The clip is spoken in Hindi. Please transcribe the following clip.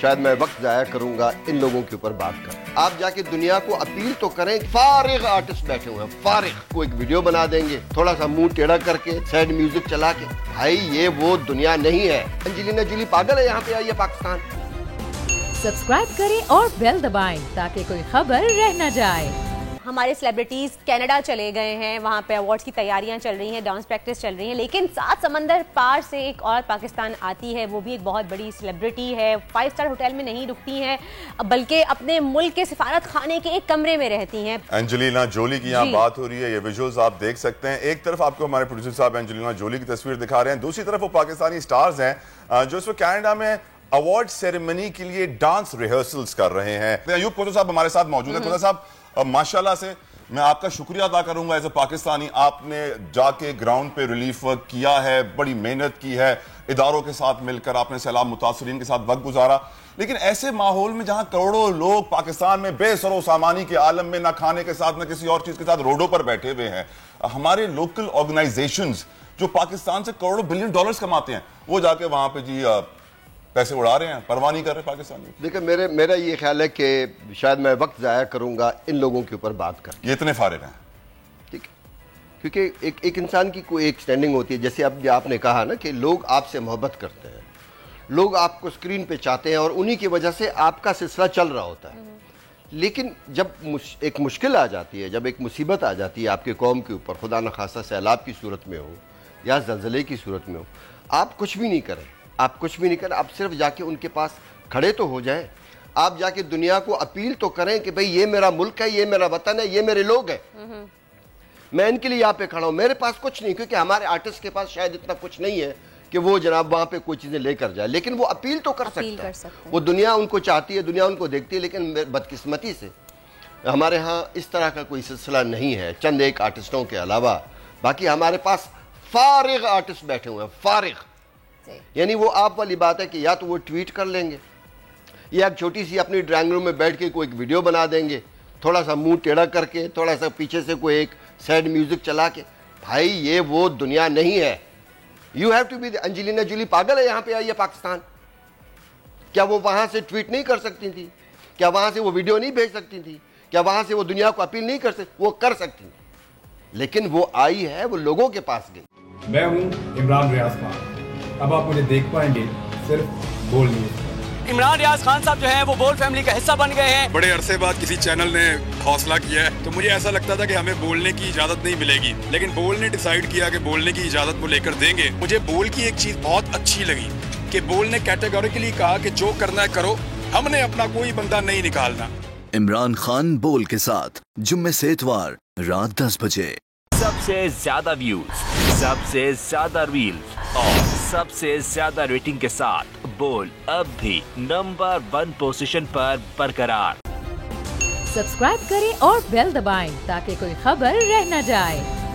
शायद मैं वक्त जाया करूंगा इन लोगों के ऊपर बात कर। आप जाके दुनिया को अपील तो करें। फारिग आर्टिस्ट बैठे हुए हैं, फारिग। को एक वीडियो बना देंगे थोड़ा सा मुंह टेढ़ा करके, सैड म्यूजिक चला के। भाई ये वो दुनिया नहीं है। एंजेलिना जोली पागल है, यहाँ पे आई है पाकिस्तान। सब्सक्राइब करें और बेल दबाएं ताकि कोई खबर रह न जाए। हमारे सेलिब्रिटीज कनाडा चले गए हैं, वहाँ पे अवार्ड्स की तैयारियां चल रही हैं, डांस प्रैक्टिस चल रही है, लेकिन 7 समंदर पार से एक और पाकिस्तान आती है। वो भी एक बहुत बड़ी सेलिब्रिटी है, 5 स्टार होटल में नहीं रुकती हैं, बल्कि अपने मुल्क के सिफारत खाने के एक कमरे में रहती हैं। एंजेलिना जोली की यहाँ बात हो रही है, ये विजुअल्स आप देख सकते हैं। एक तरफ आपको हमारे प्रोड्यूसर साहब एंजेलिना जोली की तस्वीर दिखा रहे हैं, दूसरी तरफ वो पाकिस्तानी स्टार्स हैं जो इस वक्त कनाडा में अवार्ड सेरेमनी के लिए डांस रिहर्सल्स कर रहे हैं। अयूब कोतो साहब हमारे साथ मौजूद है। कोतो साहब, माशाल्लाह से मैं आपका शुक्रिया अदा करूंगा एज ए पाकिस्तानी। आपने जाके ग्राउंड पे रिलीफ वर्क किया है, बड़ी मेहनत की है, इदारों के साथ मिलकर आपने सैलाब मुतासरीन के साथ वक्त गुजारा। लेकिन ऐसे माहौल में जहां करोड़ों लोग पाकिस्तान में बेसरो सामानी के आलम में ना खाने के साथ ना किसी और चीज के साथ रोडों पर बैठे हुए हैं, हमारे लोकल ऑर्गेनाइजेशंस जो पाकिस्तान से करोड़ों बिलियन डॉलर्स कमाते हैं, वो जाके वहां पे जी पैसे उड़ा रहे हैं, परवाह नहीं कर रहे पाकिस्तानी। देखिए मेरा ये ख्याल है कि शायद मैं वक्त जाया करूंगा इन लोगों के ऊपर बात कर। ये इतने फारिग हैं, ठीक है, क्योंकि एक इंसान की कोई एक स्टैंडिंग होती है। जैसे अब आपने कहा ना कि लोग आपसे मोहब्बत करते हैं, लोग आपको स्क्रीन पे चाहते हैं और उन्हीं की वजह से आपका सिलसिला चल रहा होता है। लेकिन जब एक मुश्किल आ जाती है, जब एक मुसीबत आ जाती है आपके कौम के ऊपर, खुदा न खासा सैलाब की सूरत में हो या ज़लज़ले की सूरत में हो, आप कुछ भी नहीं करें, आप कुछ भी नहीं करें, आप सिर्फ जाके उनके पास खड़े तो हो जाएं। आप जाके दुनिया को अपील तो करें कि भाई ये मेरा मुल्क है, ये मेरा वतन है, ये मेरे लोग हैं, मैं इनके लिए यहाँ पे खड़ा हूँ। मेरे पास कुछ नहीं, क्योंकि हमारे आर्टिस्ट के पास शायद इतना कुछ नहीं है कि वो जनाब वहाँ पे कोई चीज़ें लेकर जाए, लेकिन वो अपील तो कर सकता है। वो दुनिया उनको चाहती है, दुनिया उनको देखती है, लेकिन बदकिस्मती से हमारे यहाँ इस तरह का कोई सिलसिला नहीं है, चंद एक आर्टिस्टों के अलावा। बाकी हमारे पास फारिग आर्टिस्ट बैठे हुए हैं, फारिग। यानी वो आप वाली बात है कि या तो वो ट्वीट कर लेंगे या एक छोटी सी अपनी ड्राइंग रूम में बैठ के कोई एक वीडियो बना देंगे थोड़ा सा मुंह टेढ़ा करके, थोड़ा सा पीछे से कोई एक सैड म्यूजिक चला के। भाई ये वो दुनिया नहीं है। You have to be. Angelina Jolie पागल है, यहाँ पे आई है पाकिस्तान। क्या वो वहां से ट्वीट नहीं कर सकती थी? क्या वहां से वो वीडियो नहीं भेज सकती थी? क्या वहां से वो दुनिया को अपील नहीं कर सकती? वो कर सकती थी, लेकिन वो आई है, वो लोगों के पास गई। मैं हूँ इमरान रियाज खान। अब आप मुझे देख पाएंगे सिर्फ बोल न्यूज़। इमरान रियाज खान साहब जो हैं वो बोल फैमिली का हिस्सा बन गए हैं। बड़े अरसे बाद किसी चैनल ने हौसला किया है, तो मुझे ऐसा लगता था कि हमें बोलने की इजाजत नहीं मिलेगी, लेकिन बोल ने डिसाइड किया कि बोलने की इजाजत वो लेकर देंगे। मुझे बोल की एक चीज बहुत अच्छी लगी कि बोल ने कैटेगोरिकली कहा कि जो करना है करो, हमने अपना कोई बंदा नहीं निकालना। इमरान खान बोल के साथ जुम्मे से इतवार रात 10 बजे। सबसे ज्यादा व्यूज, सबसे ज्यादा रील्स और सबसे ज्यादा रेटिंग के साथ बोल अब भी नंबर 1 पोजीशन पर बरकरार। सब्सक्राइब करें और बेल दबाएं ताकि कोई खबर रह न जाए।